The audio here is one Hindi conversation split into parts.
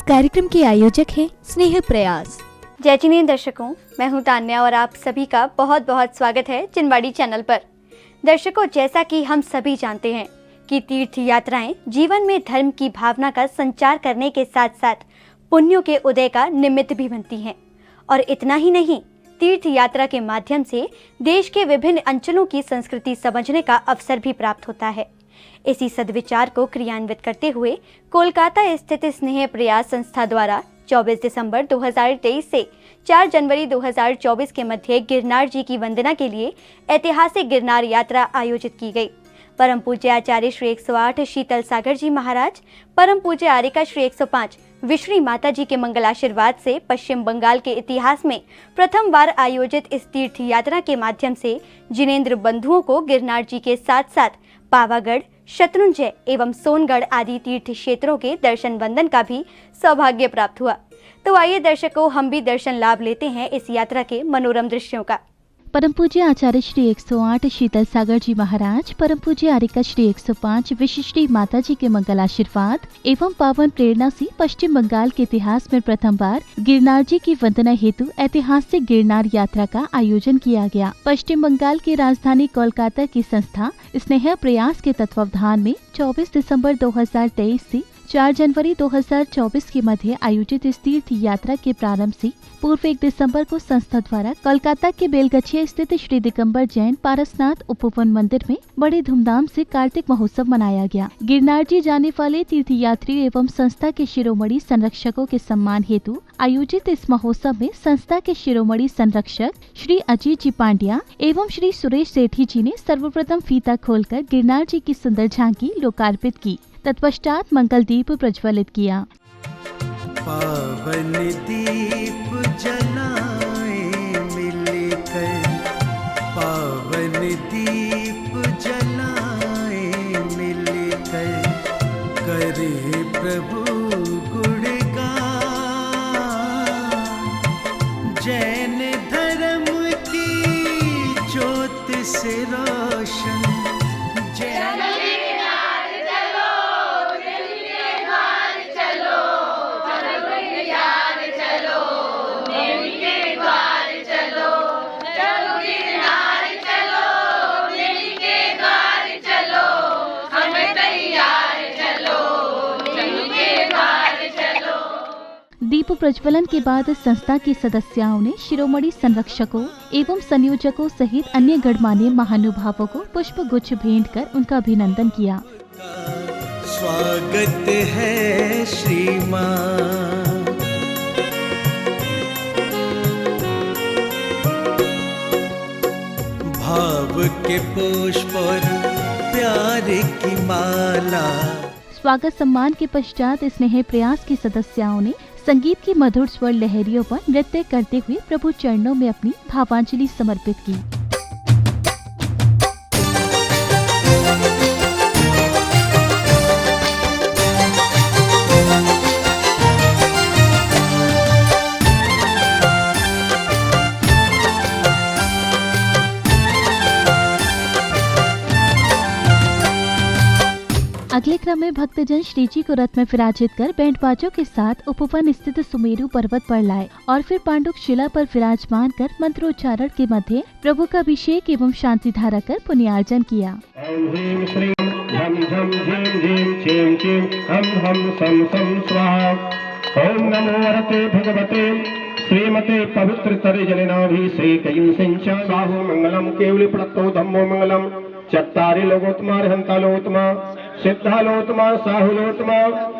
कार्यक्रम के आयोजक हैं स्नेह प्रयास। जय जिनेंद्र दर्शकों, मैं हूं तान्या और आप सभी का बहुत बहुत स्वागत है चिनवाड़ी चैनल पर। दर्शकों, जैसा कि हम सभी जानते हैं कि तीर्थ यात्राएं जीवन में धर्म की भावना का संचार करने के साथ साथ पुण्यों के उदय का निमित्त भी बनती हैं। और इतना ही नहीं, तीर्थ यात्रा के माध्यम से देश के विभिन्न अंचलों की संस्कृति समझने का अवसर भी प्राप्त होता है। इसी सद्विचार को क्रियान्वित करते हुए कोलकाता स्थित स्नेह प्रयास संस्था द्वारा 24 दिसंबर 2023 से 4 जनवरी 2024 के मध्य गिरनार जी की वंदना के लिए ऐतिहासिक गिरनार यात्रा आयोजित की गई। परम पूज्य आचार्य श्री 108 शीतल सागर जी महाराज, परम पूज्य आर्यका श्री 105 विश्री माता जी के मंगलाशीर्वाद से पश्चिम बंगाल के इतिहास में प्रथम बार आयोजित इस तीर्थ यात्रा के माध्यम से जिनेंद्र बंधुओं को गिरनार जी के साथ साथ पावागढ़, शत्रुंजय एवं सोनगढ़ आदि तीर्थ क्षेत्रों के दर्शन वंदन का भी सौभाग्य प्राप्त हुआ। तो आइए दर्शकों, हम भी दर्शन लाभ लेते हैं इस यात्रा के मनोरम दृश्यों का। परम पूज्य आचार्य श्री 108 शीतल सागर जी महाराज, परम पूज्य आर्यका श्री 105 विशिष्टी माता जी के मंगलाशीर्वाद एवं पावन प्रेरणा से पश्चिम बंगाल के इतिहास में प्रथम बार गिरनार जी की वंदना हेतु ऐतिहासिक गिरनार यात्रा का आयोजन किया गया। पश्चिम बंगाल की राजधानी कोलकाता की संस्था स्नेह प्रयास के तत्वावधान में 24 दिसंबर 2023 से 4 जनवरी 2024 के मध्य आयोजित इस तीर्थ यात्रा के प्रारंभ से पूर्व 1 दिसंबर को संस्था द्वारा कोलकाता के बेलगछिया स्थित श्री दिगंबर जैन पारसनाथ उपवन मंदिर में बड़े धूमधाम से कार्तिक महोत्सव मनाया गया। गिरनार जी जाने वाले तीर्थ यात्री एवं संस्था के शिरोमणि संरक्षकों के सम्मान हेतु आयोजित इस महोत्सव में संस्था के शिरोमणि संरक्षक श्री अजीत जी पांड्या एवं श्री सुरेश सेठी जी ने सर्वप्रथम फीता खोलकर गिरनार जी की सुंदर झांकी लोकार्पित की। तत्पश्चात मंगल दीप प्रज्वलित किया। पावन दीप जलाए मिलकर, पावन दीप जलाए मिलकर, करे प्रभु गुणगान, जैन धर्म की ज्योत से रोशन। दीप प्रज्वलन के बाद संस्था के सदस्यों ने शिरोमणि संरक्षकों एवं संयोजकों सहित अन्य गणमान्य महानुभावों को पुष्प गुच्छ भेंट कर उनका अभिनंदन किया। स्वागत है श्रीमान, भाव के पुष्प और प्यार की माला। स्वागत सम्मान के पश्चात स्नेह प्रयास के सदस्यों ने संगीत की मधुर स्वर लहरियों पर नृत्य करते हुए प्रभु चरणों में अपनी भावांजलि समर्पित की। अगले क्रम में भक्तजन श्री जी को रथ में विराजित कर बैंड बाजों के साथ उपवन स्थित सुमेरु पर्वत पर लाए और फिर पांडुक शिला पर विराजमान कर मंत्रोच्चारण के मध्य प्रभु का अभिषेक एवं शांति धारा कर पुण्यार्जन किया। ओम ह्रीं श्रीं झम झम झीं झीं छीं छीं हम सम सम स्वाहा। ओम नमो वरते भगवते श्रीमते पवित्र तरिजनाभिषेकं सिंचा साहु मंगलम केवली प्रणतो धम्मो मंगलम चत्तारि लोकोत्तमा हंतालोत्तमा सिद्धालोत्तमा साहुलोत्तमा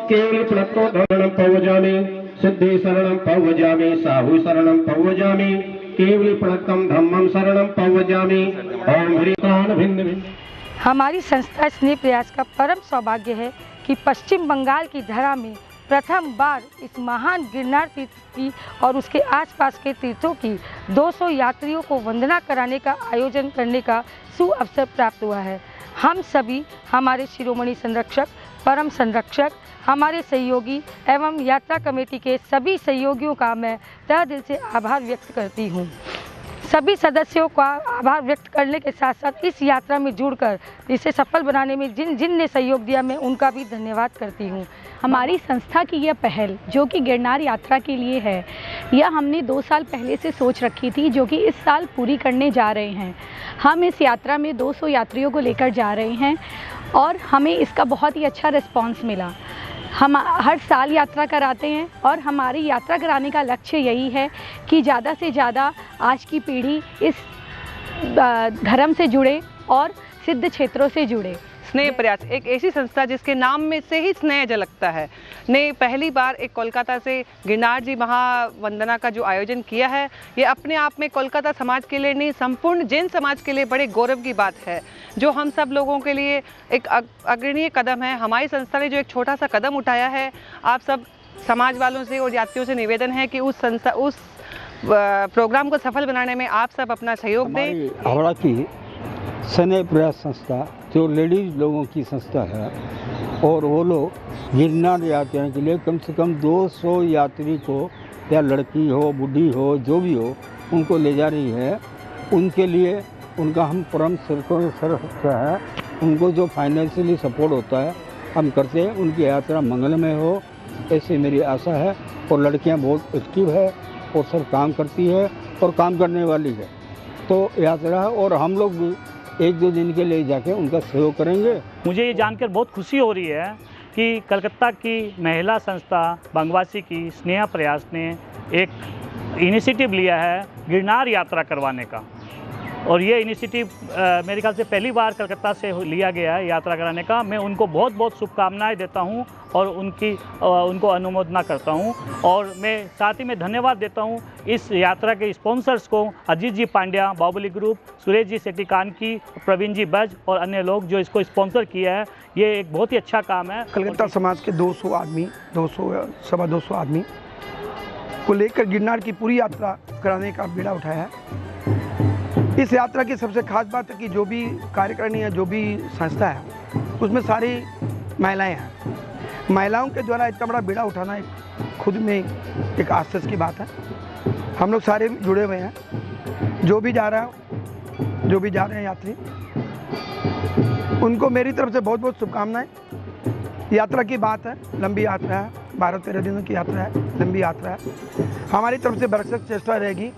केवली प्रणतो धरणं पवजामि सिद्धि शरणं पवजामि साहु शरणं पवजामि केवली प्रणतम धम्मं शरणं पवजामि। ओम ह्रीं भिन्न भिन्न। हमारी संस्था स्नेह प्रयास का परम सौभाग्य है कि पश्चिम बंगाल की धरा में प्रथम बार इस महान गिरनार तीर्थ की और उसके आसपास के तीर्थों की 200 यात्रियों को वंदना कराने का आयोजन करने का सुअवसर प्राप्त हुआ है। हम सभी, हमारे शिरोमणि संरक्षक, परम संरक्षक, हमारे सहयोगी एवं यात्रा कमेटी के सभी सहयोगियों का मैं तहे दिल से आभार व्यक्त करती हूँ। सभी सदस्यों का आभार व्यक्त करने के साथ साथ इस यात्रा में जुड़कर इसे सफल बनाने में जिन जिन ने सहयोग दिया, मैं उनका भी धन्यवाद करती हूँ। हमारी संस्था की यह पहल जो कि गिरनार यात्रा के लिए है, यह हमने 2 साल पहले से सोच रखी थी, जो कि इस साल पूरी करने जा रहे हैं। हम इस यात्रा में 200 यात्रियों को लेकर जा रहे हैं और हमें इसका बहुत ही अच्छा रिस्पांस मिला। हम हर साल यात्रा कराते हैं और हमारी यात्रा कराने का लक्ष्य यही है कि ज़्यादा से ज़्यादा आज की पीढ़ी इस धर्म से जुड़े और सिद्ध क्षेत्रों से जुड़े। स्नेह प्रयास एक ऐसी संस्था जिसके नाम में से ही स्नेह झलकता है, ने पहली बार एक कोलकाता से गिरनार जी महावंदना का जो आयोजन किया है, ये अपने आप में कोलकाता समाज के लिए नहीं, संपूर्ण जैन समाज के लिए बड़े गौरव की बात है, जो हम सब लोगों के लिए एक अग्रणीय कदम है। हमारी संस्था ने जो एक छोटा सा कदम उठाया है, आप सब समाज वालों से और यात्रियों से निवेदन है कि उस प्रोग्राम को सफल बनाने में आप सब अपना सहयोग दें। हावड़ा की स्नेह प्रयास संस्था जो लेडीज़ लोगों की संस्था है, और वो लोग गिरनार यात्रा के लिए कम से कम 200 यात्री को, या लड़की हो बूढ़ी हो जो भी हो, उनको ले जा रही है। उनके लिए उनका हम परम सर्वश्रेष्ठ है। उनको जो फाइनेंशियली सपोर्ट होता है हम करते हैं। उनकी यात्रा मंगलमय हो ऐसी मेरी आशा है। और लड़कियां बहुत एक्टिव है और सब काम करती है और काम करने वाली है, तो यात्रा है। और हम लोग भी 1-2 दिन के लिए जाके उनका सहयोग करेंगे। मुझे ये जानकर बहुत खुशी हो रही है कि कलकत्ता की महिला संस्था बंगवासी की स्नेहा प्रयास ने एक इनिशिएटिव लिया है गिरनार यात्रा करवाने का। और ये इनिशिएटिव मेरे ख्याल से पहली बार कलकत्ता से लिया गया है यात्रा कराने का। मैं उनको बहुत बहुत शुभकामनाएं देता हूं और उनको अनुमोदना करता हूं। और मैं साथ ही में धन्यवाद देता हूं इस यात्रा के स्पॉन्सर्स को, अजीत जी पांड्या, बाहुबली ग्रुप, सुरेश जी सेठी कानकी, प्रवीण जी बज और अन्य लोग जो इसको स्पॉन्सर किया है। ये एक बहुत ही अच्छा काम है। कलकत्ता समाज के 200 आदमी, 200 आदमी को लेकर गिरनार की पूरी यात्रा कराने का बीड़ा उठाया है। इस यात्रा की सबसे खास बात है कि जो भी कार्यकारिणी है, जो भी संस्था है, उसमें सारी महिलाएं हैं। महिलाओं के द्वारा इतना बड़ा बीड़ा उठाना खुद में एक आश्चर्य की बात है। हम लोग सारे जुड़े हुए हैं। जो भी जा रहे हैं यात्री, उनको मेरी तरफ से बहुत बहुत शुभकामनाएं। यात्रा की बात है, लंबी यात्रा है, 12-13 दिनों की यात्रा है, लंबी यात्रा है। हमारी तरफ से भरसक चेष्टा रहेगी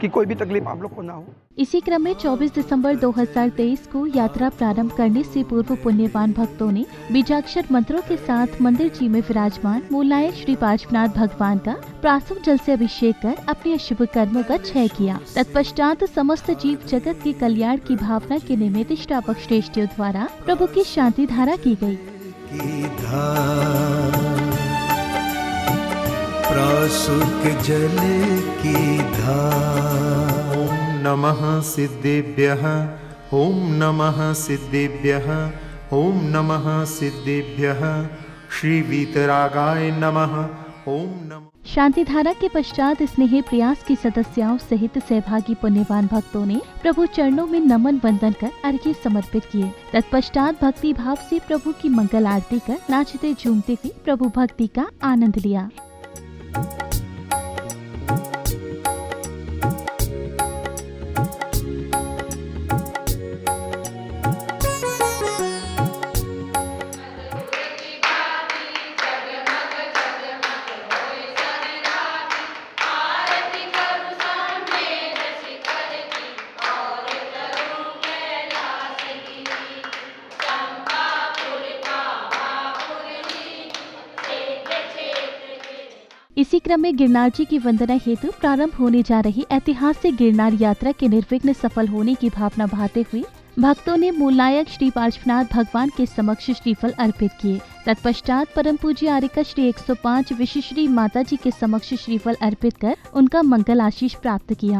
कि कोई भी तकलीफ आप लोग को ना हो। इसी क्रम में 24 दिसंबर 2023 को यात्रा प्रारंभ करने से पूर्व पुण्यवान भक्तों ने बीजाक्षर मंत्रों के साथ मंदिर जी में विराजमान मूलनायक श्री पार्श्वनाथ भगवान का प्रासूम जल से अभिषेक कर अपने शुभ कर्मों का क्षय किया। तत्पश्चात समस्त जीव जगत के कल्याण की भावना के निमित्त इष्टापक श्रेष्ठियों द्वारा प्रभु की शांति धारा की गयी। प्रासुक जल की धार। ओम नमः सिद्धेभ्यः, ओम नमः सिद्धेभ्यः, ओम नमः सिद्धेभ्यः, श्री वीतरागाय नमः। ओम नमः। शांति धारा के पश्चात स्नेह प्रयास की सदस्यों सहित सहभागी पुण्यवान भक्तों ने प्रभु चरणों में नमन वंदन कर अर्घ्य समर्पित किए। तत्पश्चात भक्ति भाव से प्रभु की मंगल आरती कर नाचते झूमते हुए प्रभु भक्ति का आनंद लिया। इसी क्रम में गिरनार जी की वंदना हेतु प्रारंभ होने जा रही ऐतिहासिक गिरनार यात्रा के निर्विघ्न सफल होने की भावना भाते हुए भक्तों ने मूलनायक श्री पार्श्वनाथ भगवान के समक्ष श्रीफल अर्पित किए। तत्पश्चात परम पूज्य आरिका श्री 105 विशिश्री माता जी के समक्ष श्रीफल अर्पित कर उनका मंगल आशीष प्राप्त किया।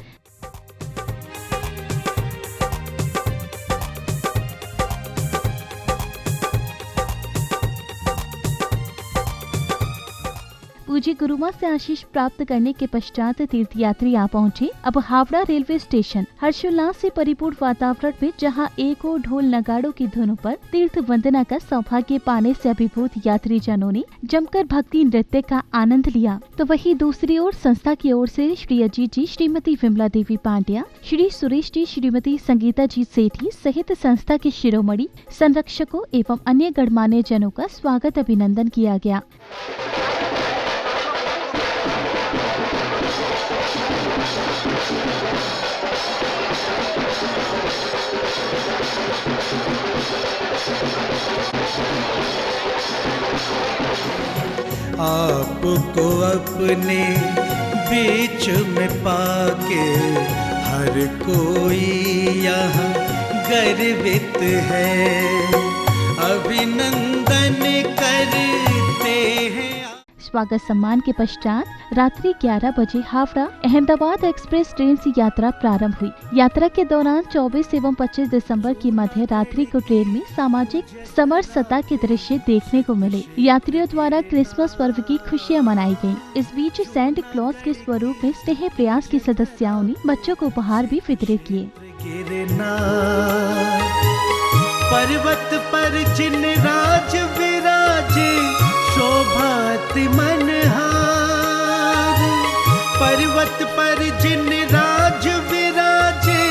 पूज्य गुरुमा से आशीष प्राप्त करने के पश्चात तीर्थयात्री आ पहुँचे। अब हावड़ा रेलवे स्टेशन हर्षोल्लास से परिपूर्ण वातावरण में, जहां एक और ढोल नगाड़ों की धुनों पर तीर्थ वंदना का सौभाग्य पाने से अभिभूत यात्री जनों ने जमकर भक्ति नृत्य का आनंद लिया, तो वहीं दूसरी ओर संस्था की ओर से श्री अजीत जी, श्रीमती विमला देवी पांड्या, श्री सुरेश जी, श्रीमती संगीता जी सेठी सहित संस्था के शिरोमणि, संरक्षकों एवं अन्य गणमान्य जनों का स्वागत अभिनंदन किया गया। आपको अपने बीच में पाके हर कोई यहाँ गर्वित है, अभिनंदन करते हैं। स्वागत सम्मान के पश्चात रात्रि 11 बजे हावड़ा अहमदाबाद एक्सप्रेस ट्रेन से यात्रा प्रारंभ हुई। यात्रा के दौरान 24 एवं 25 दिसंबर की मध्य रात्रि को ट्रेन में सामाजिक समरसता के दृश्य देखने को मिले। यात्रियों द्वारा क्रिसमस पर्व की खुशियां मनाई गयी। इस बीच सेंट क्लॉज के स्वरूप में स्नेह प्रयास की सदस्यों ने बच्चों को उपहार भी वितरित किए। पर्वत पर जिन राज विराजे शोभाति मनहार, पर्वत पर जिन राज विराजे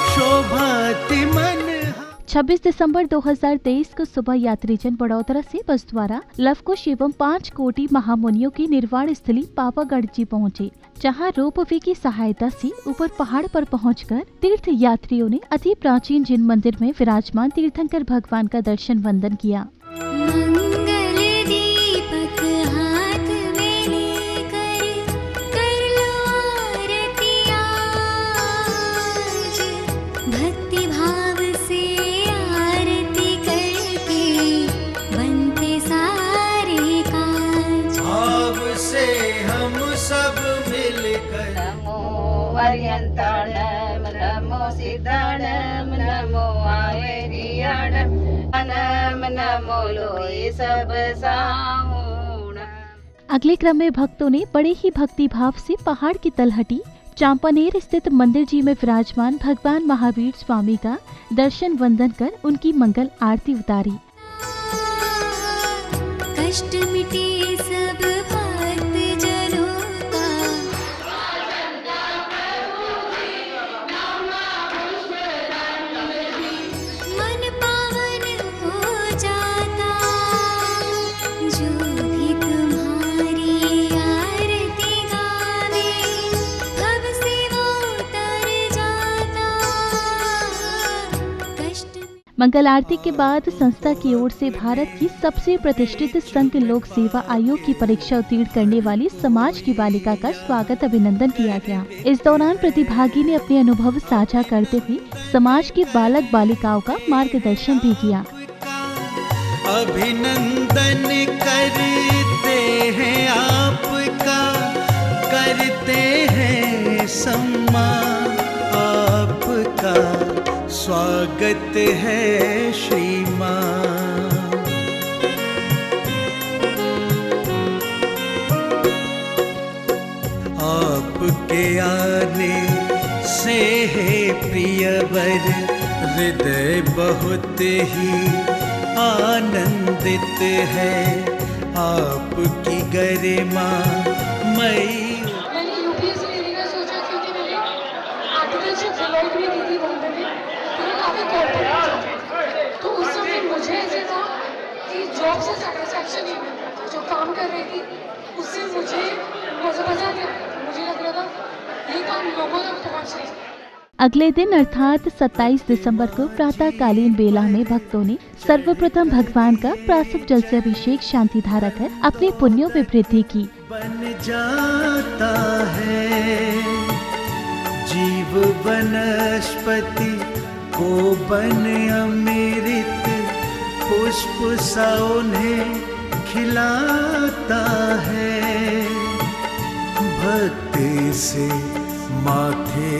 शोभाति मनहार। 26 दिसंबर 2023 को सुबह यात्रीजन बड़ौदरा से बस द्वारा लवकुश एवं 5 कोटि महामुनियों की निर्वाण स्थली पावागढ़ जी पहुँचे, जहां रोपवे की सहायता से ऊपर पहाड़ पर पहुंचकर तीर्थ यात्रियों ने अति प्राचीन जिन मंदिर में विराजमान तीर्थंकर भगवान का दर्शन वंदन किया। नमो सिद्धाणम नमो आयरियाणम नमो लोए सब सामूण। अगले क्रम में भक्तों ने बड़े ही भक्ति भाव से पहाड़ की तलहटी चांपानेर स्थित मंदिर जी में विराजमान भगवान महावीर स्वामी का दर्शन वंदन कर उनकी मंगल आरती उतारी। कष्ट मिटे सब भक्त जनों का, मन पावन हो जाता, जो भी तुम्हारी आरती गावे कब से वो उतर जाता। कष्ट मंगल आरती के बाद संस्था की ओर से भारत की सबसे प्रतिष्ठित संघ लोक सेवा आयोग की परीक्षा उत्तीर्ण करने वाली समाज की बालिका का स्वागत अभिनंदन किया गया। इस दौरान प्रतिभागी ने अपने अनुभव साझा करते हुए समाज की बालक बालिकाओं का मार्गदर्शन भी किया। अभिनंदन करते हैं आपका, करते हैं सम्मान आपका, स्वागत है श्रीमान। आपके आने से है प्रियवर, हृदय बहुत ही आनंदित है, आपकी गरिमा मई। मैंने यूपीएससी देने का सोचा क्योंकि मैंने आर्टिकलशिप रिजल्ट भी दी थी बॉम्बे में, तो काफ़ी कॉम्पिटिटिव, तो उस समय मुझे ऐसे था कि जॉब से सेटिस्फैक्शन नहीं मिलता था, जो काम कर रही थी उससे मुझे मज़ा नहीं, मुझे लग रहा था ये काम लोगों तक पहुँच रही है। अगले दिन अर्थात 27 दिसंबर को प्रातःकालीन बेला में भक्तों ने सर्वप्रथम भगवान का प्रासुक जल से अभिषेक शांति धारा कर अपने पुण्यों में वृद्धि की। बन जाता है जीव वनस्पति को बन अमृत, पुष्प सा उन्हें खिलाता है, भक्ति से माथे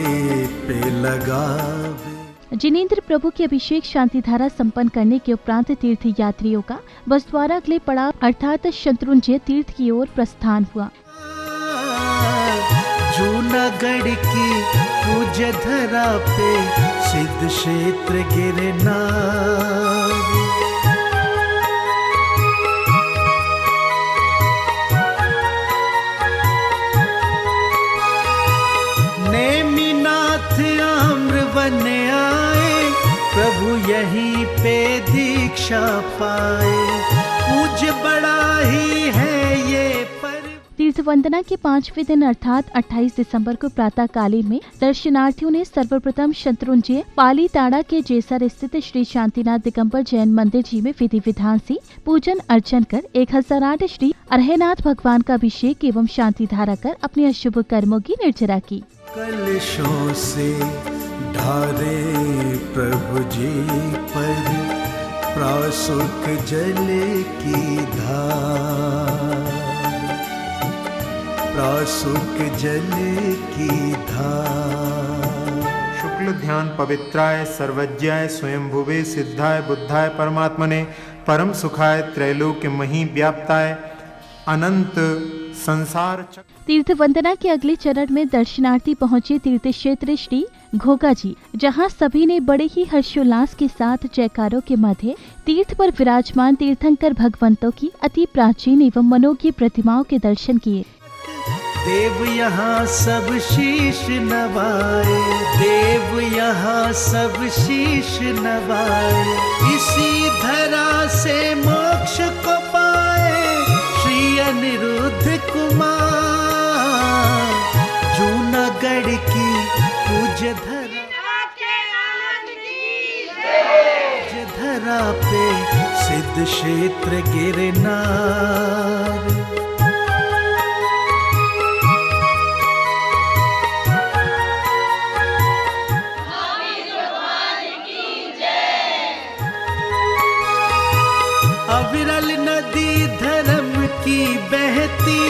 पे लगावे। जिनेंद्र प्रभु की अभिषेक शांति धारा संपन्न करने के उपरांत तीर्थ यात्रियों का बस द्वारा अगले पड़ाव अर्थात शत्रुंजय तीर्थ की ओर प्रस्थान हुआ। जूनागढ़ की पूज्य धरा पे सिद्ध क्षेत्र गिरनार, नेमिनाथ आम्रवन आए, प्रभु यहीं पे दीक्षा पाए, पूज्य बड़ा ही है ये पर्व। तीर्थ वंदना के 5वें दिन अर्थात 28 दिसंबर को प्रातः कालीन में दर्शनार्थियों ने सर्वप्रथम शत्रुंजय पाली ताड़ा के जेसर स्थित श्री शांतिनाथ दिगंबर जैन मंदिर जी में विधि विधान से पूजन अर्चन कर 1008 श्री अरहनाथ भगवान का अभिषेक एवं शांति धारा कर अपने अशुभ कर्मों की निर्जरा की। कलशों से ढारे प्रभु जी पर प्रासुक जल की धार, प्रासुक जल की धार। शुक्ल ध्यान पवित्राय सर्वज्ञाय स्वयंभुवे सिद्धाय बुद्धाय परमात्मने परम सुखाय त्रैलोक्य मही व्याप्ताय अनंत संसार। तीर्थ वंदना के अगले चरण में दर्शनार्थी पहुंचे तीर्थ क्षेत्र श्री घोगा जी, जहां सभी ने बड़े ही हर्षोल्लास के साथ जयकारों के मध्य तीर्थ पर विराजमान तीर्थंकर भगवंतों की अति प्राचीन एवं मनोज्ञ प्रतिमाओं के दर्शन किए। देव यहाँ सब शीश नवाए, देव यहाँ सब शीश नवाए, इसी धरा से मोक्ष को पाए श्री अनिरुद्ध कुमार। जूनागढ़ की पूज्य धरा पे सिद्ध क्षेत्र गिरनार, अविरल नदी धर्म की बहती,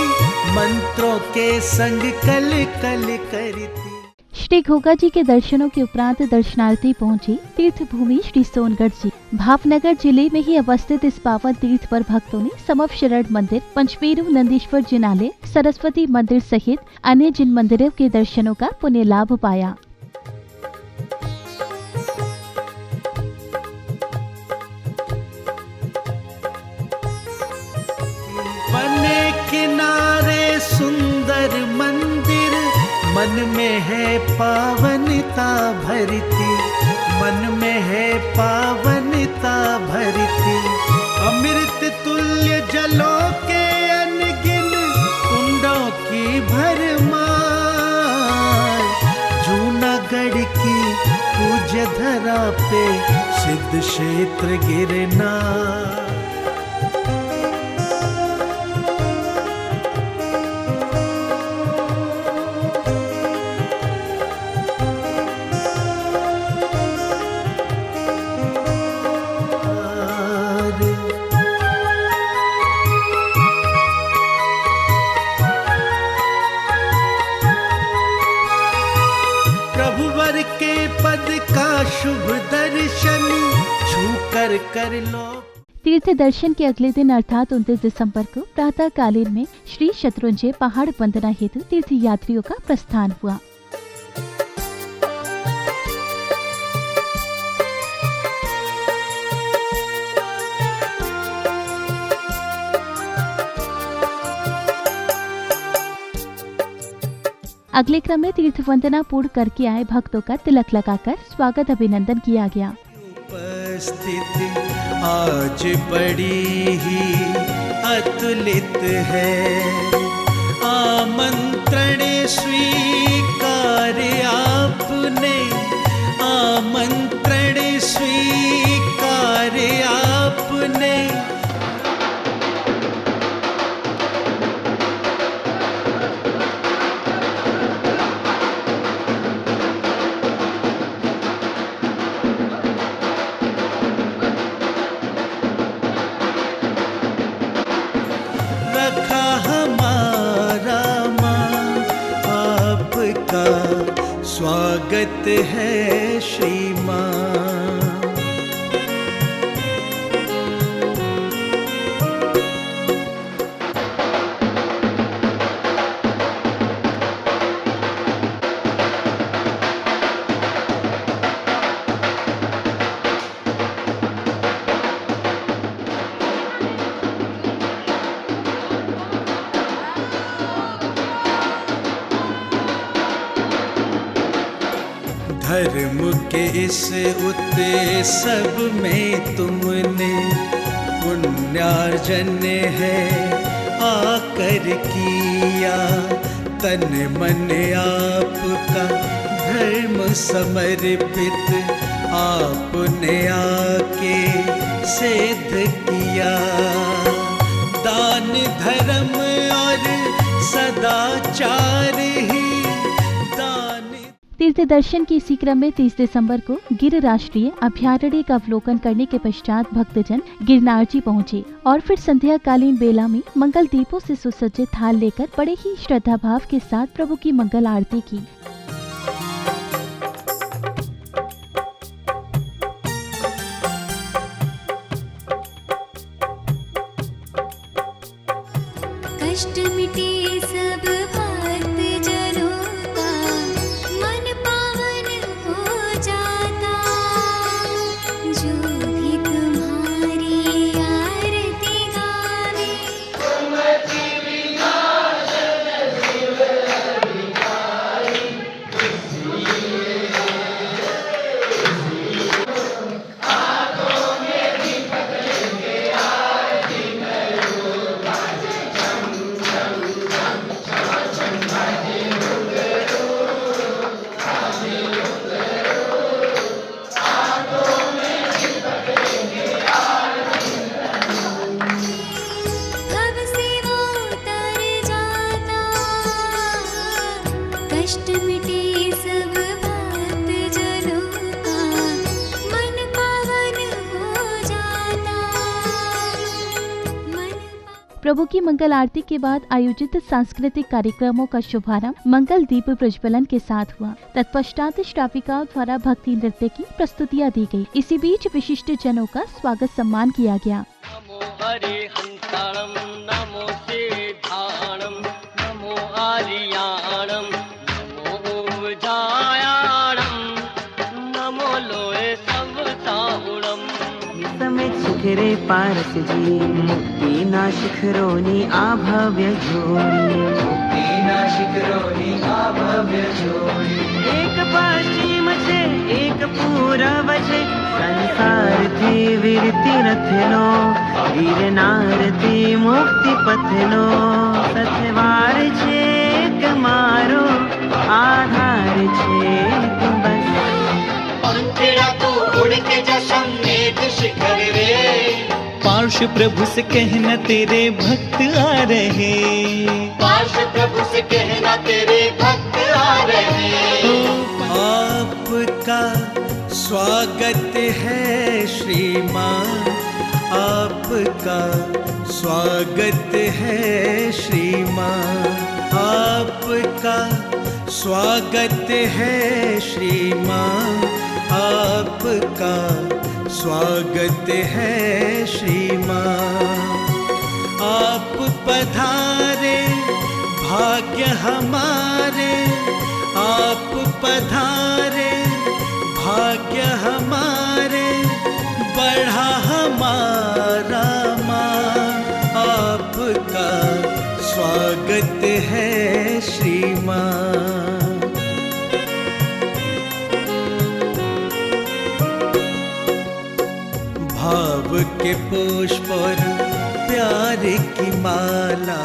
मंत्रों के संग कल कल करती। श्री घोगा जी के दर्शनों के उपरांत दर्शनार्थी पहुंचे तीर्थ भूमि श्री सोनगढ़ जी। भावनगर जिले में ही अवस्थित इस पावन तीर्थ पर भक्तों ने समव शरण मंदिर, पंचमेरु नंदीश्वर जिनालय, सरस्वती मंदिर सहित अन्य जिन मंदिरों के दर्शनों का पुण्य लाभ पाया। बने किनारे सुंदर मंदिर, मन में है पावनता भरती, मन में है पावनता भरती। अमृत तुल्य जलों के अनगिन कुंडों की भरमार, जूनागढ़ की पूज्य धरा पे सिद्ध क्षेत्र गिरनार। प्रभुवर के पद का शुभ दर्शन छू कर लो। तीर्थ दर्शन के अगले दिन अर्थात 29 दिसंबर को प्रातः कालीन में श्री शत्रुंजय पहाड़ वंदना हेतु तीर्थ यात्रियों का प्रस्थान हुआ। अगले क्रम में तीर्थ वंदना पूर्ण करके आए भक्तों का तिलक लगाकर स्वागत अभिनंदन किया गया। उपस्थित आज बड़ी ही अतुलित है, आमंत्रण स्वीकार आपने, आमंत्रण स्वीकार आपने। स्वागत है श्री माँ। धर्म के इस उत्सव में तुमने पुण्यार्जन है आकर किया, तन मन आपका धर्म समर्पित आपने आके सिद्ध किया। दान धर्म और सदाचार ही तीर्थ दर्शन के इसी क्रम में 30 दिसंबर को गिर राष्ट्रीय अभयारण्य का अवलोकन करने के पश्चात भक्तजन गिरनार जी पहुँचे और फिर संध्या कालीन बेला में मंगल दीपों से सुसज्जित थाल लेकर बड़े ही श्रद्धा भाव के साथ प्रभु की मंगल आरती की। कष्ट मिटे सब भक्त जनों का, मन पावन हो जाता, जो भी तुम्हारी आरती गावे। भव से वो तर जाता, कष्ट मिटे सब भक्त जनों का, मन पावन हो जाता, प्रभु की मंगल आरती के बाद आयोजित सांस्कृतिक कार्यक्रमों का शुभारंभ मंगल दीप प्रज्वलन के साथ हुआ। तत्पश्चात श्राविकाओं द्वारा भक्ति नृत्य की प्रस्तुतियां दी गई। इसी बीच विशिष्ट जनों का स्वागत सम्मान किया गया। नमो हरिहंताणं नमो सिद्धाणं नमो आर्याणं नमो उजायाणं नमो लोए सब साहुणं। समय शिखरे पारस जी मुक्ति ना शिखरोनी आभव्य जोड़ी, मुक्ति ना शिखरोनी आभव्य जोड़ी। एक पश्चिम छे एक पूरब छे, संसार थी वीरती रथनो, गिरनार थी मुक्ति पथनो। सथवार छे एक मारो आधार छे तुम बस, तेरा तो उड़ के जा समेत शिखर रे। पार्श्व प्रभु से कहना तेरे भक्त आ रहे, पार्श्व प्रभु से कहना तेरे भक्त आ रहे। आपका स्वागत है श्री माँ, आपका स्वागत है श्री माँ, आपका स्वागत है श्री माँ, आपका स्वागत है श्री माँ। आप पधारे भाग्य हमारे, आप पधारे भाग्य हमारे, बढ़ा हमारा माँ। आपका स्वागत है श्री माँ। भाव के पुष्प और प्यार की माला।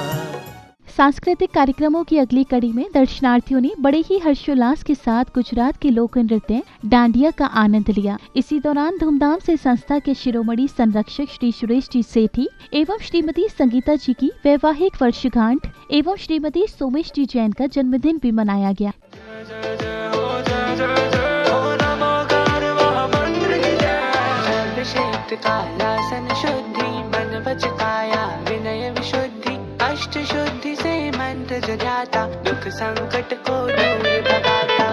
सांस्कृतिक कार्यक्रमों की अगली कड़ी में दर्शनार्थियों ने बड़े ही हर्षोल्लास के साथ गुजरात के लोक नृत्य डांडिया का आनंद लिया। इसी दौरान धूमधाम से संस्था के शिरोमणि संरक्षक श्री सुरेश जी सेठी एवं श्रीमती संगीता जी की वैवाहिक वर्षगांठ एवं श्रीमती सोमेश जी जैन का जन्मदिन भी मनाया गया। अष्ट शुद्धि से मंत्र जगाता, दुख संकट को दूर भगाता।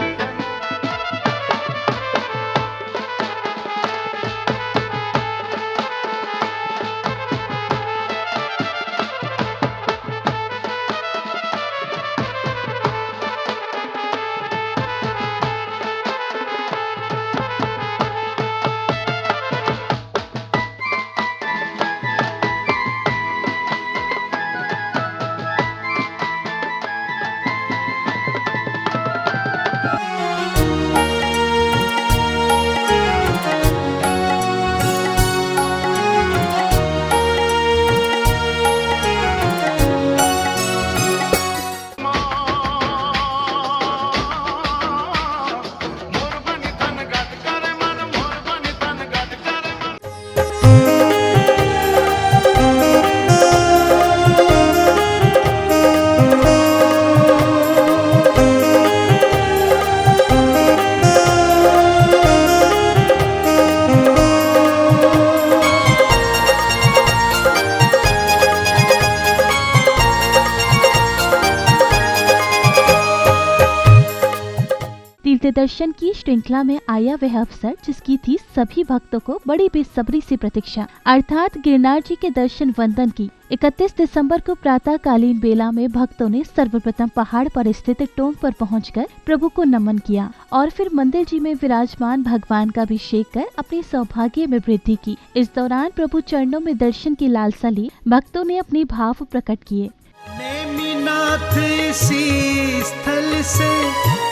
नित्य दर्शन की श्रृंखला में आया वह अवसर जिसकी थी सभी भक्तों को बड़ी बेसब्री से प्रतीक्षा, अर्थात गिरनार जी के दर्शन वंदन की। 31 दिसंबर को प्रातःकालीन बेला में भक्तों ने सर्वप्रथम पहाड़ पर स्थित टोंक पर पहुंचकर प्रभु को नमन किया और फिर मंदिर जी में विराजमान भगवान का अभिषेक कर अपने सौभाग्य में वृद्धि की। इस दौरान प्रभु चरणों में दर्शन की लालसा ली भक्तों ने अपने भाव प्रकट किए। नेमिनाथ इसी स्थल से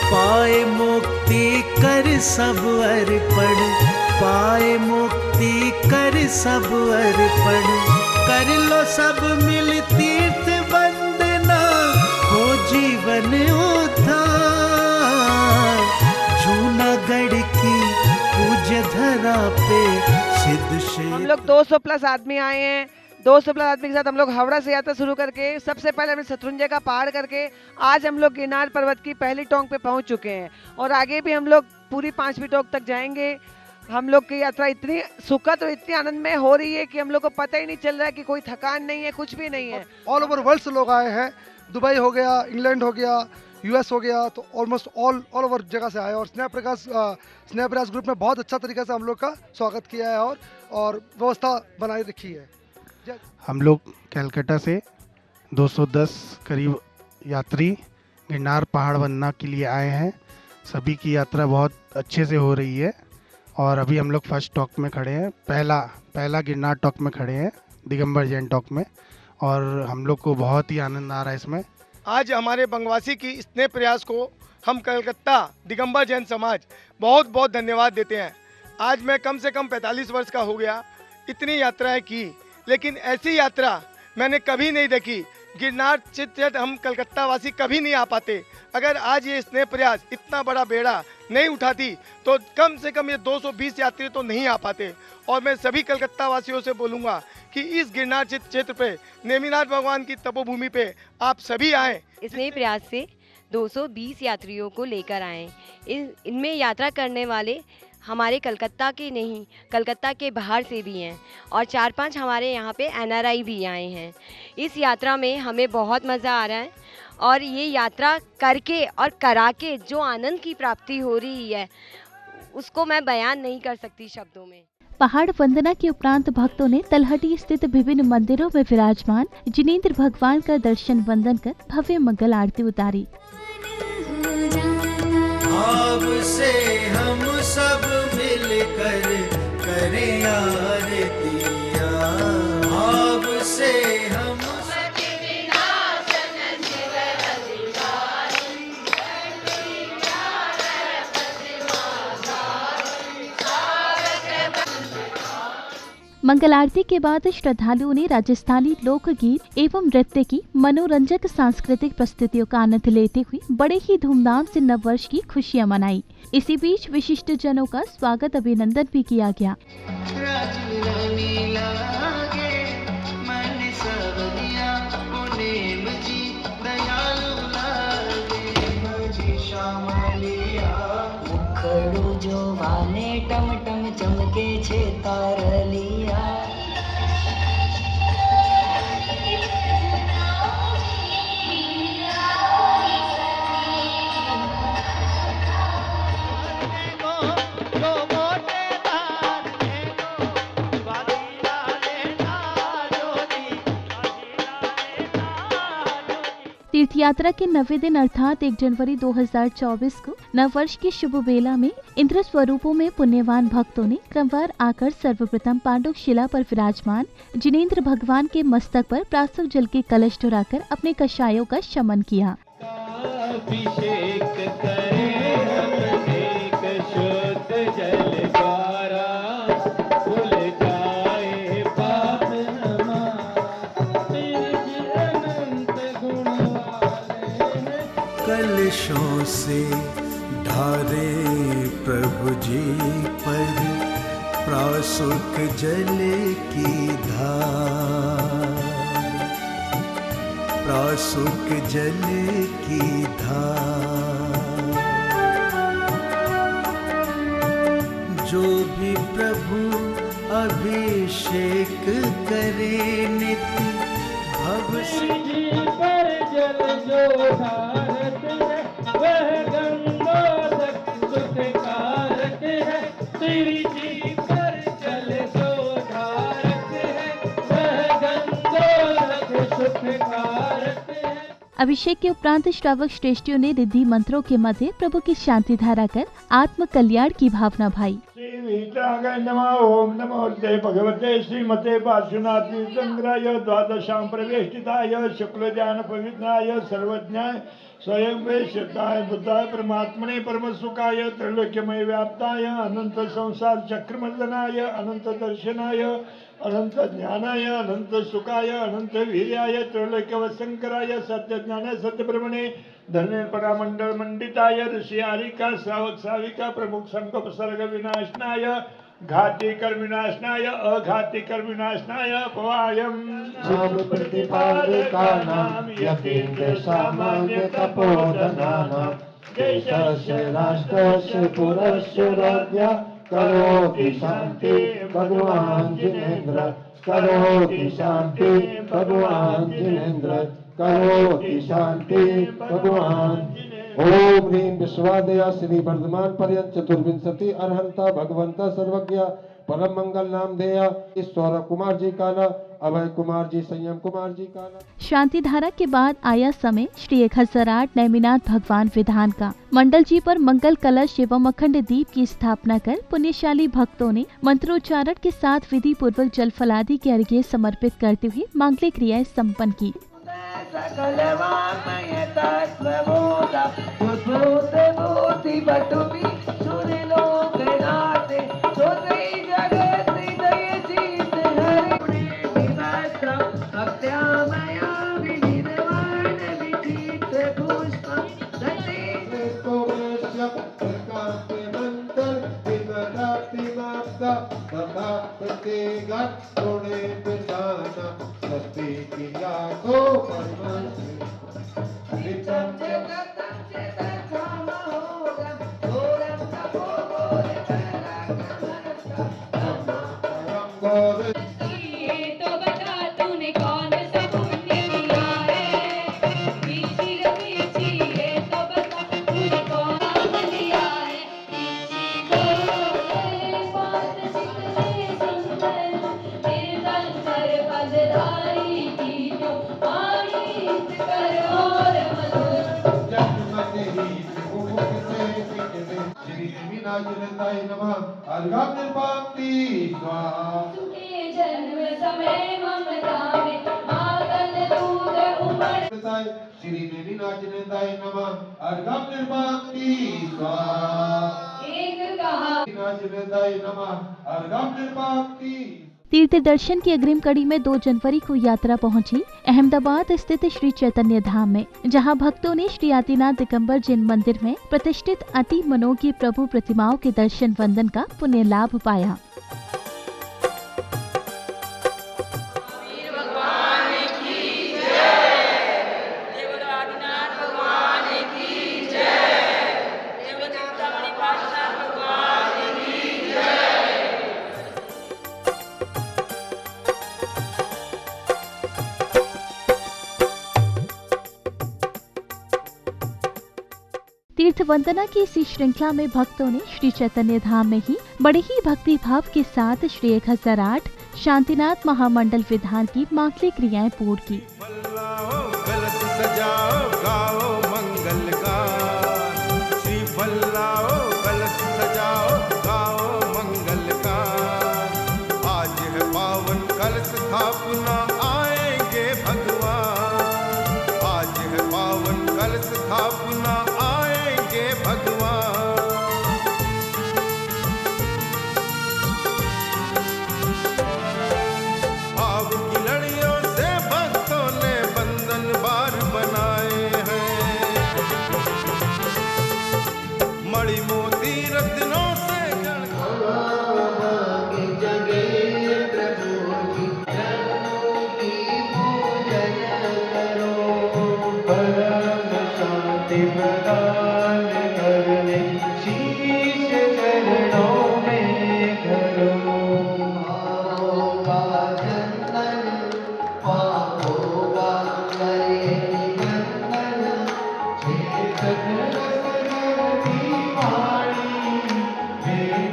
पाए मुक्ति कर सब अर्पण, पाए मुक्ति कर सब अर्पण, कर लो सब मिल तीर्थ वंदना, हो जीवन उद्धार। जूनागढ़ की पूज्य धरा पे सिद्ध से हम लोग 200 प्लस आदमी आए हैं। 200 प्लस आदमी के साथ हम लोग हावड़ा से यात्रा शुरू करके सबसे पहले हमने शत्रुंजय का पहाड़ करके आज हम लोग गिरनार पर्वत की पहली टोंक पे पहुंच चुके हैं और आगे भी हम लोग पूरी 5वीं टोंक तक जाएंगे। हम लोग की यात्रा इतनी सुखद और इतनी आनंदमय हो रही है कि हम लोग को पता ही नहीं चल रहा है कि कोई थकान नहीं है, कुछ भी नहीं है। ऑल ओवर वर्ल्ड से लोग आए हैं, दुबई हो गया, इंग्लैंड हो गया, यूएस हो गया, तो ऑलमोस्ट ऑल ओवर जगह से आए और स्नेह प्रयास ग्रुप में बहुत अच्छा तरीके से हम लोग का स्वागत किया है और व्यवस्था बनाए रखी है। हम लोग कलकत्ता से 210 करीब यात्री गिरनार पहाड़ वंदना के लिए आए हैं। सभी की यात्रा बहुत अच्छे से हो रही है और अभी हम लोग फर्स्ट टॉक में खड़े हैं, पहला गिरनार टॉक में खड़े हैं, दिगंबर जैन टॉक में, और हम लोग को बहुत ही आनंद आ रहा है इसमें। आज हमारे बंगवासी की स्नेह प्रयास को हम कलकत्ता दिगंबर जैन समाज बहुत बहुत धन्यवाद देते हैं। आज मैं कम से कम 45 वर्ष का हो गया, इतनी यात्राएं की, लेकिन ऐसी यात्रा मैंने कभी नहीं देखी। गिरनार चित्त हम कलकत्ता वासी कभी नहीं आ पाते। अगर आज ये स्नेह प्रयास इतना बड़ा बेड़ा नहीं उठाती तो कम से कम ये 220 यात्री तो नहीं आ पाते। और मैं सभी कलकत्ता वासियों से बोलूँगा कि इस गिरनार क्षेत्र पे नेमिनाथ भगवान की तपोभूमि पे आप सभी आएँ। स्नेह प्रयास से 220 यात्रियों को लेकर आए। इनमें यात्रा करने वाले हमारे कलकत्ता के नहीं, कलकत्ता के बाहर से भी हैं और 4-5 हमारे यहाँ पे NRI भी आए हैं। इस यात्रा में हमें बहुत मज़ा आ रहा है और ये यात्रा करके और करा के जो आनंद की प्राप्ति हो रही है उसको मैं बयान नहीं कर सकती शब्दों में। पहाड़ वंदना के उपरांत भक्तों ने तलहटी स्थित विभिन्न मंदिरों में विराजमान जिनेंद्र भगवान का दर्शन वंदन कर भव्य मंगल आरती उतारी। भाव से हम सब मिलकर करें आरतियाँ, भाव से हम मंगल आरती के बाद श्रद्धालुओं ने राजस्थानी लोकगीत एवं नृत्य की मनोरंजक सांस्कृतिक प्रस्तुतियों का आनंद लेते हुए बड़े ही धूमधाम से नववर्ष की खुशियां मनाई। इसी बीच विशिष्ट जनों का स्वागत अभिनंदन भी किया गया। जो वाने टम टम चमके छे तारलिया, तीर्थ यात्रा के 90 दिन अर्थात 1 जनवरी 2024 को नववर्ष की शुभ बेला में इंद्र स्वरूपों में पुण्यवान भक्तों ने क्रमवार आकर सर्वप्रथम पांडुक शिला पर विराजमान जिनेंद्र भगवान के मस्तक पर प्रासव जल के कलश चढ़ाकर अपने कषायों का शमन किया। कलशों से ढारे प्रभु जी पर प्रासुक जल की धार, प्रासुक जल की धार। जो भी प्रभु अभिषेक करे नित्य भव पर जल जो धारत है वह गंगोदक मेरी जीभ पर चले जो धारक है वह गंगोरख सुखकारक है। अभिषेक के उपरांत श्रावक श्रेष्ठियों ने रिद्धि मंत्रों के मध्य प्रभु की शांति धारा कर आत्म कल्याण की भावना भाई। वीतरागाय नमः। ओम नमो भगवते श्रीमते पार्श्वनाथ तीर्थंकराय द्वादशां प्रवेष्टिताय शुक्ल ज्ञान पवित्राय सर्वज्ञाय स्वयं वेश्यताय बुद्धाय परमात्मने परम सुखाय त्रैलोक्यमय व्याप्ताय अनंत संसार चक्रमर्दनाय अनंत दर्शनाय अनंत ज्ञानाय अनंत सुखाय अनंत वीर्याय त्रैलोक्यवशंकराय सत्य ज्ञान सत्य ब्रह्मणे धन्य परामंडल मंडिताय ऋषि आरिका श्रावक श्राविका प्रमुख संकल्प सर्ग विनाशनाय घाती कर विनाशनाय अघाती कर विनाशनाय पवायम प्रतिपादका नाम यतीन्द्र सामान्य तपोधनानां देशस्य राष्ट्रस्य पुरस्य राज्ञा करोति शांति भगवान जिनेन्द्र करोति शांति भगवान जिनेन्द्र करोति शांति भगवान। ओम ह्रीं विश्वादया श्री वर्धमान पर्यंत चतुर्विंशति अर्हंता भगवंता सर्वज्ञ परम मंगल नाम देया ईश्वर कुमार जी का नाम अभय कुमार जी संयम कुमार जी का नाम। शांति धारा के बाद आया समय श्री 1008 नैमिनाथ भगवान विधान का। मंडल जी पर मंगल कलश एवं अखंड दीप की स्थापना कर पुण्यशाली भक्तों ने मंत्रोच्चारण के साथ विधि पूर्वक जल फलादि के अर्घ्य समर्पित करते हुए मांगलिक क्रियाएं संपन्न की। श्री देवी नाचनेताय नमः अर्घम निर्पाक्ति स्वाहा नाचनेताय नमः अर्घम निर्पाक्ति। तीर्थ दर्शन की अग्रिम कड़ी में 2 जनवरी को यात्रा पहुंची अहमदाबाद स्थित श्री चैतन्य धाम में, जहां भक्तों ने श्री आदिनाथ दिगंबर जैन मंदिर में प्रतिष्ठित अति मनोज्ञ प्रभु प्रतिमाओं के दर्शन वंदन का पुण्य लाभ पाया। तीर्थ वंदना की इसी श्रृंखला में भक्तों ने श्री चैतन्य धाम में ही बड़े ही भक्ति भाव के साथ श्री 1008 शांतिनाथ महामंडल विधान की मांगलिक क्रियाएं पूर्ण की।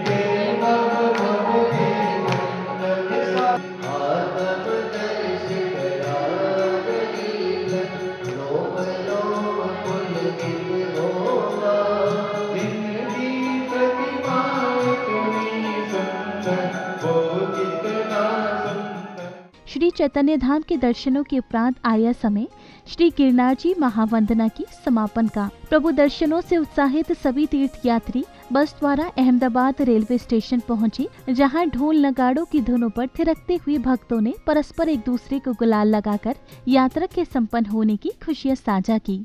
देवा चैतन्य धाम के दर्शनों के उपरांत आया समय श्री गिरनार जी महावंदना की समापन का। प्रभु दर्शनों से उत्साहित सभी तीर्थ यात्री बस द्वारा अहमदाबाद रेलवे स्टेशन पहुंचे, जहां ढोल नगाड़ों की धुनों पर थिरकते हुए भक्तों ने परस्पर एक दूसरे को गुलाल लगाकर यात्रा के संपन्न होने की खुशियां साझा की।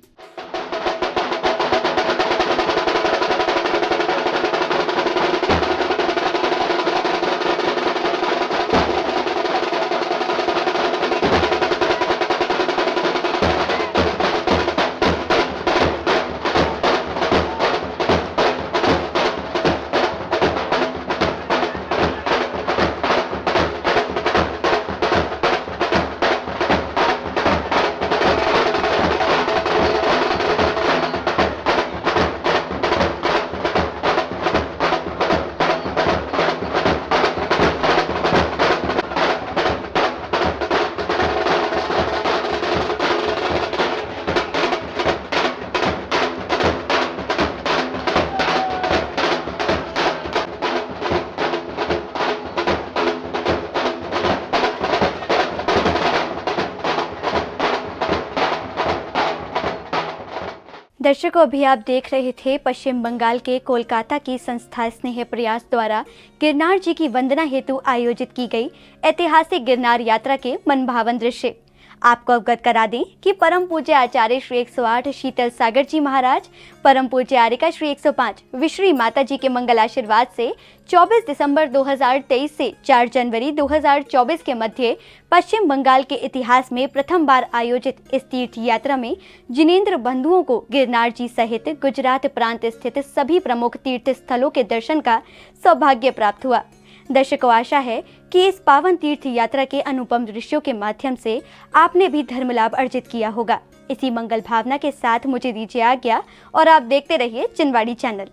दर्शकों, अभी आप देख रहे थे पश्चिम बंगाल के कोलकाता की संस्था स्नेह प्रयास द्वारा गिरनार जी की वंदना हेतु आयोजित की गई ऐतिहासिक गिरनार यात्रा के मनभावन दृश्य। आपको अवगत करा दें कि परम पूज्य आचार्य श्री 108 शीतल सागर जी महाराज, परम पूज्य आरिका श्री 105 विश्री माता जी के मंगल आशीर्वाद से 24 दिसंबर 2023 से 4 जनवरी 2024 के मध्य पश्चिम बंगाल के इतिहास में प्रथम बार आयोजित इस तीर्थ यात्रा में जिनेंद्र बंधुओं को गिरनार जी सहित गुजरात प्रांत स्थित सभी प्रमुख तीर्थ स्थलों के दर्शन का सौभाग्य प्राप्त हुआ। दर्शकों, आशा है कि इस पावन तीर्थ यात्रा के अनुपम दृश्यों के माध्यम से आपने भी धर्म लाभ अर्जित किया होगा। इसी मंगल भावना के साथ मुझे दीजिए आज्ञा और आप देखते रहिए चिनवाड़ी चैनल।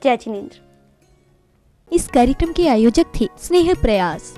जय जिनेंद्र। इस कार्यक्रम के आयोजक थे स्नेह प्रयास।